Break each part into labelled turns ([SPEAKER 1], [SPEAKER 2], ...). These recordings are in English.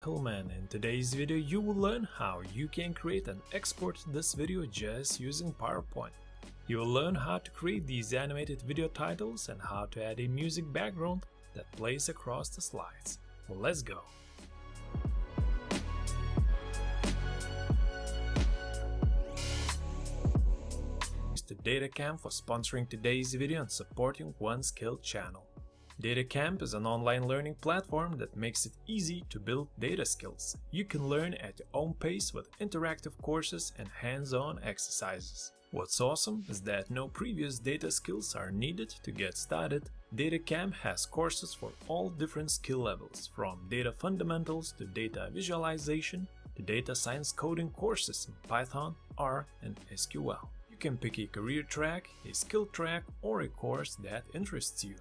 [SPEAKER 1] Hello man, in today's video you will learn how you can create and export this video just using PowerPoint. You will learn how to create these animated video titles and how to add a music background that plays across the slides. Let's go! To DataCamp for sponsoring today's video and supporting One Skill channel. DataCamp is an online learning platform that makes it easy to build data skills. You can learn at your own pace with interactive courses and hands-on exercises. What's awesome is that no previous data skills are needed to get started. DataCamp has courses for all different skill levels, from data fundamentals to data visualization to data science coding courses in Python, R, and SQL. You can pick a career track, a skill track, or a course that interests you.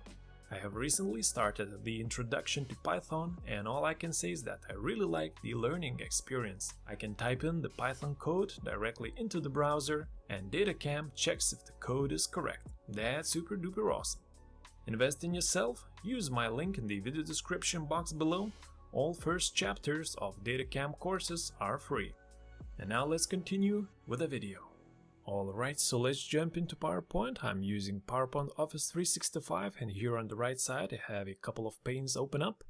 [SPEAKER 1] I have recently started the introduction to Python, and all I can say is that I really like the learning experience. I can type in the Python code directly into the browser, and DataCamp checks if the code is correct. That's super duper awesome. Invest in yourself, use my link in the video description box below. All first chapters of DataCamp courses are free. And now let's continue with the video. Alright, so let's jump into PowerPoint. I'm using PowerPoint Office 365, and here on the right side I have a couple of panes open up.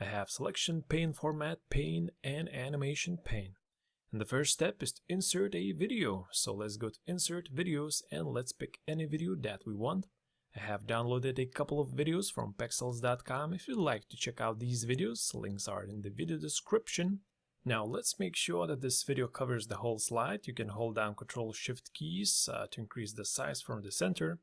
[SPEAKER 1] I have Selection pane, Format pane, and Animation pane. And the first step is to insert a video. So let's go to Insert Videos and let's pick any video that we want. I have downloaded a couple of videos from pexels.com. If you'd like to check out these videos, links are in the video description. Now let's make sure that this video covers the whole slide. You can hold down Ctrl-Shift keys to increase the size from the center.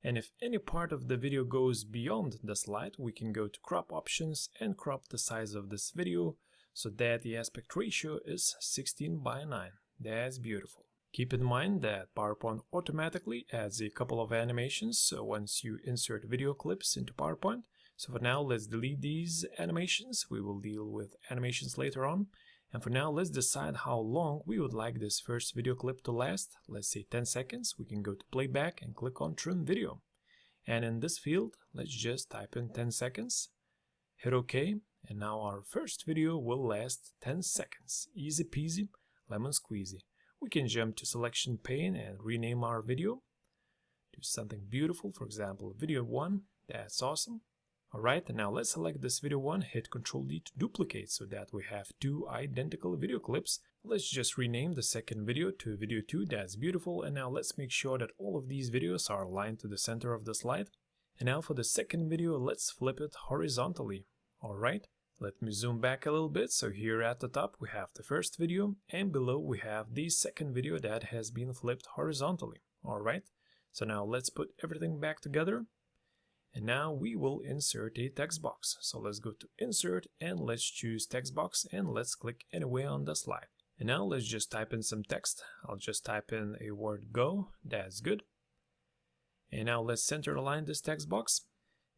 [SPEAKER 1] And if any part of the video goes beyond the slide, we can go to Crop Options and crop the size of this video so that the aspect ratio is 16:9. That's beautiful. Keep in mind that PowerPoint automatically adds a couple of animations once you insert video clips into PowerPoint. So for now, let's delete these animations. We will deal with animations later on. And for now, let's decide how long we would like this first video clip to last. Let's say 10 seconds. We can go to Playback and click on Trim Video. And in this field, let's just type in 10 seconds. Hit OK. And now our first video will last 10 seconds. Easy peasy, lemon squeezy. We can jump to Selection pane and rename our video. Do something beautiful, for example, Video 1. That's awesome. Alright, now let's select this video 1, hit Ctrl-D to duplicate so that we have two identical video clips. Let's just rename the second video to Video 2, that's beautiful, and now let's make sure that all of these videos are aligned to the center of the slide. And now for the second video, let's flip it horizontally. Alright, let me zoom back a little bit. So here at the top we have the first video, and below we have the second video that has been flipped horizontally. Alright, so now let's put everything back together. And now we will insert a text box. So let's go to Insert and let's choose Text Box and let's click anywhere on the slide. And now let's just type in some text. I'll just type in a word Go. That's good. And now let's center align this text box.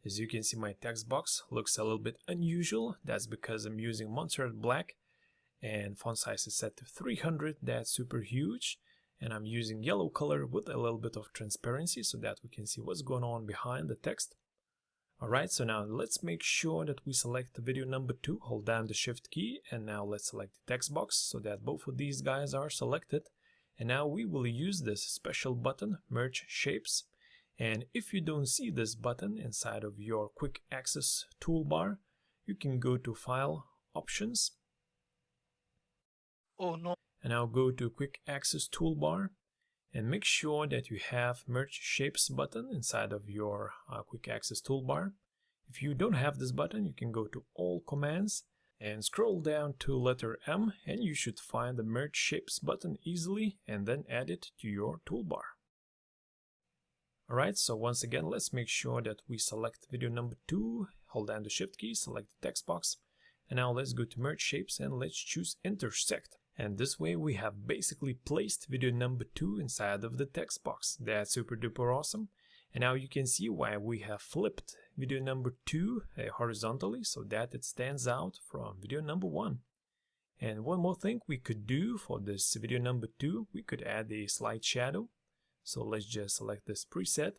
[SPEAKER 1] As you can see, my text box looks a little bit unusual. That's because I'm using Montserrat Black and font size is set to 300. That's super huge. And I'm using yellow color with a little bit of transparency so that we can see what's going on behind the text. Alright, so now let's make sure that we select video number 2, hold down the Shift key, and now let's select the text box so that both of these guys are selected. And now we will use this special button, Merge Shapes. And if you don't see this button inside of your Quick Access toolbar, you can go to File, Options.
[SPEAKER 2] Oh no.
[SPEAKER 1] And now go to Quick Access toolbar. And make sure that you have Merge Shapes button inside of your Quick Access toolbar. If you don't have this button, you can go to All Commands and scroll down to letter M, and you should find the Merge Shapes button easily and then add it to your toolbar. Alright, so once again, let's make sure that we select video number 2, hold down the Shift key, select the text box, and now let's go to Merge Shapes and let's choose Intersect. And this way we have basically placed video number 2 inside of the text box. That's super duper awesome. And now you can see why we have flipped video number 2 horizontally so that it stands out from video number 1. And one more thing we could do for this video number 2, we could add a slide shadow. So let's just select this preset.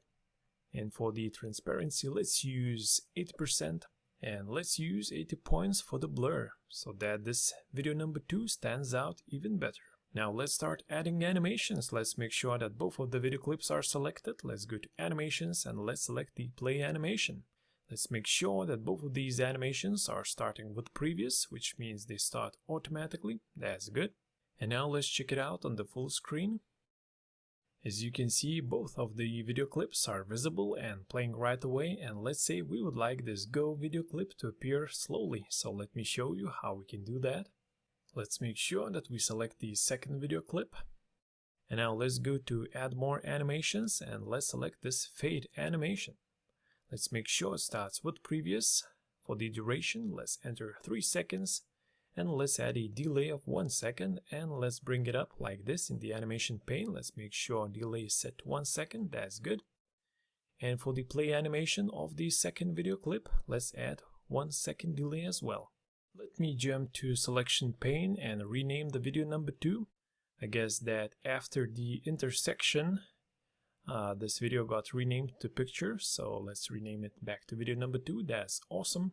[SPEAKER 1] And for the transparency, let's use 8%. And let's use 80 points for the blur, so that this video number 2 stands out even better. Now let's start adding animations. Let's make sure that both of the video clips are selected. Let's go to animations and let's select the play animation. Let's make sure that both of these animations are starting with previous, which means they start automatically. That's good. And now let's check it out on the full screen. As you can see, both of the video clips are visible and playing right away, and let's say we would like this Go video clip to appear slowly, so let me show you how we can do that. Let's make sure that we select the second video clip. And now let's go to add more animations and let's select this fade animation. Let's make sure it starts with previous. For the duration, let's enter 3 seconds. And let's add a delay of 1 second and let's bring it up like this in the animation pane. Let's make sure delay is set to 1 second, that's good. And for the play animation of the second video clip, let's add 1 second delay as well. Let me jump to selection pane and rename the video number 2. I guess that after the intersection, this video got renamed to picture, so let's rename it back to video number 2, that's awesome.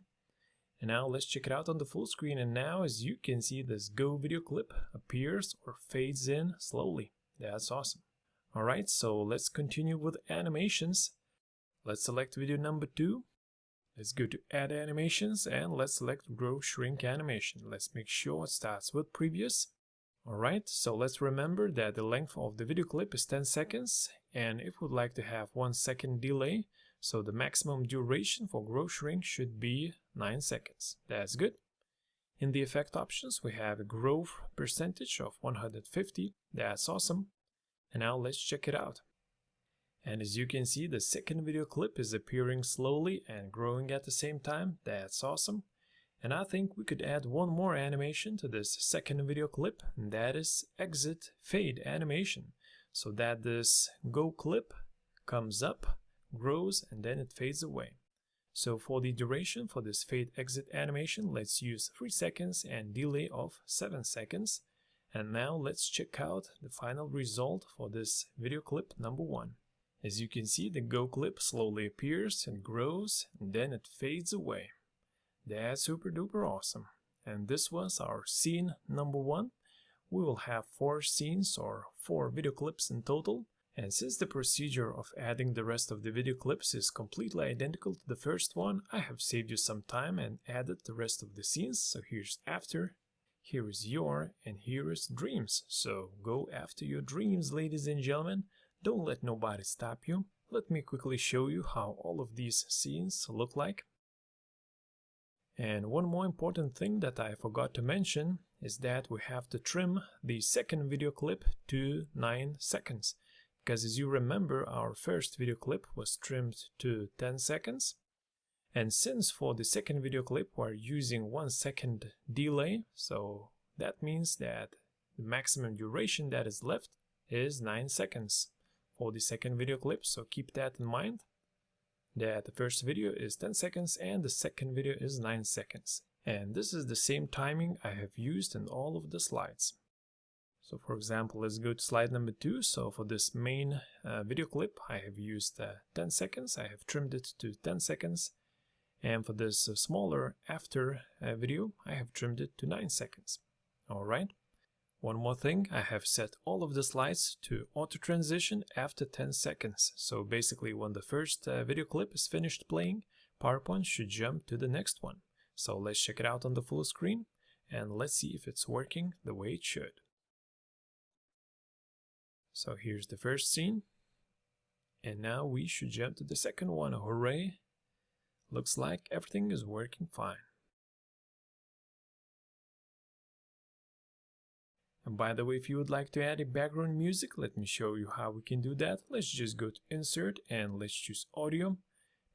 [SPEAKER 1] And now let's check it out on the full screen, and now as you can see, this Go video clip appears or fades in slowly. That's awesome. Alright, so let's continue with animations. Let's select video number 2. Let's go to add animations and let's select grow shrink animation. Let's make sure it starts with previous. Alright, so let's remember that the length of the video clip is 10 seconds, and if we'd like to have 1 second delay, so the maximum duration for grow shrink should be 9 seconds. That's good. In the effect options, we have a growth percentage of 150. That's awesome. And now let's check it out. And as you can see, the second video clip is appearing slowly and growing at the same time. That's awesome. And I think we could add one more animation to this second video clip, and that is exit fade animation, so that this Go clip comes up, grows, and then it fades away. So for the duration for this fade exit animation, let's use 3 seconds and delay of 7 seconds. And now let's check out the final result for this video clip number 1. As you can see, the Go clip slowly appears and grows, and then it fades away. That's super duper awesome. And this was our scene number 1. We will have 4 scenes or 4 video clips in total. And since the procedure of adding the rest of the video clips is completely identical to the first one, I have saved you some time and added the rest of the scenes. So here's after, here is your, and here is dreams. So go after your dreams, ladies and gentlemen. Don't let nobody stop you. Let me quickly show you how all of these scenes look like. And one more important thing that I forgot to mention is that we have to trim the second video clip to 9 seconds. Because as you remember, our first video clip was trimmed to 10 seconds. And since for the second video clip we're using 1 second delay, so that means that the maximum duration that is left is 9 seconds for the second video clip. So keep that in mind, that the first video is 10 seconds and the second video is 9 seconds. And this is the same timing I have used in all of the slides. So for example, let's go to slide number 2. So for this main video clip, I have used 10 seconds. I have trimmed it to 10 seconds. And for this smaller after video, I have trimmed it to 9 seconds. Alright. One more thing, I have set all of the slides to auto transition after 10 seconds. So basically when the first video clip is finished playing, PowerPoint should jump to the next one. So let's check it out on the full screen and let's see if it's working the way it should. So here's the first scene. And now we should jump to the second one. Hooray! Looks like everything is working fine. And by the way, if you would like to add a background music, let me show you how we can do that. Let's just go to Insert and let's choose Audio.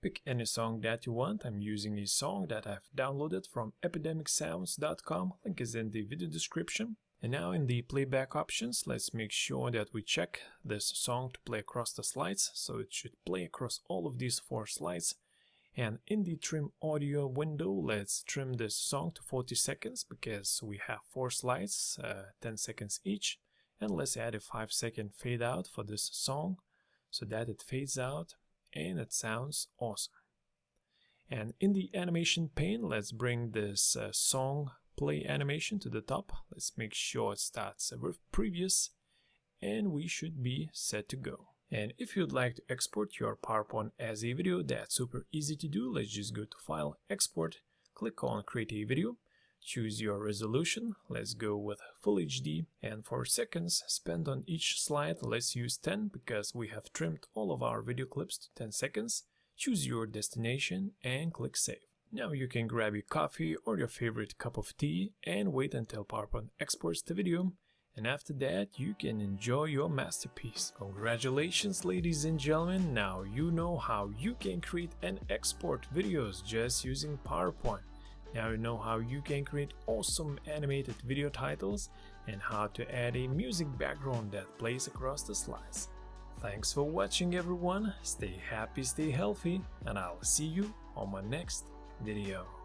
[SPEAKER 1] Pick any song that you want. I'm using a song that I've downloaded from epidemicsounds.com. Link is in the video description. And now in the playback options, let's make sure that we check this song to play across the slides. So it should play across all of these 4 slides. And in the trim audio window, let's trim this song to 40 seconds because we have 4 slides, 10 seconds each. And let's add a 5-second fade out for this song so that it fades out and it sounds awesome. And in the animation pane, let's bring this song play animation to the top. Let's make sure it starts with previous, and we should be set to go. And if you'd like to export your PowerPoint as a video, that's super easy to do. Let's just go to File, Export, click on Create a Video, choose your resolution. Let's go with Full HD, and for seconds spent on each slide, let's use 10 because we have trimmed all of our video clips to 10 seconds. Choose your destination and click Save. Now you can grab your coffee or your favorite cup of tea and wait until PowerPoint exports the video. And after that, you can enjoy your masterpiece. Congratulations, ladies and gentlemen. Now you know how you can create and export videos just using PowerPoint. Now you know how you can create awesome animated video titles and how to add a music background that plays across the slides. Thanks for watching, everyone. Stay happy, stay healthy, and I'll see you on my next video.